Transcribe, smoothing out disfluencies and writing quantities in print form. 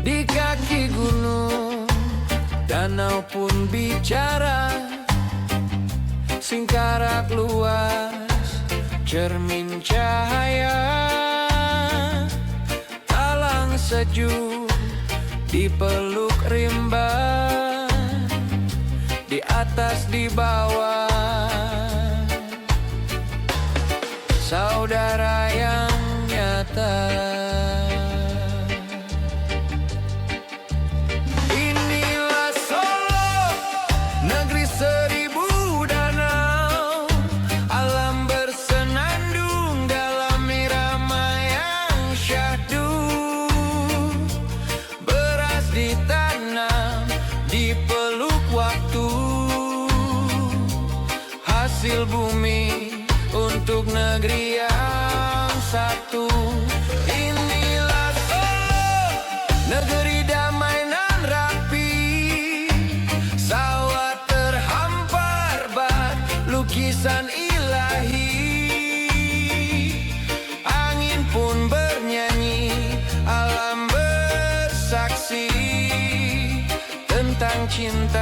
Di kaki gunung, danau pun bicara, singkarak luas, cermin cahaya. Talang sejuk dipeluk rimba, di atas di bawah, saudara yang nyata. Inilah Solo, negeri seribu danau, alam bersenandung dalam irama yang syahdu. Beras ditanam, dipeluk waktu, hasil bumi untuk negeri yang satu. Inilah Solo, negeri damai nan rapi, sawah terhampar bak lukisan ilahi. Angin pun bernyanyi, alam bersaksi tentang cinta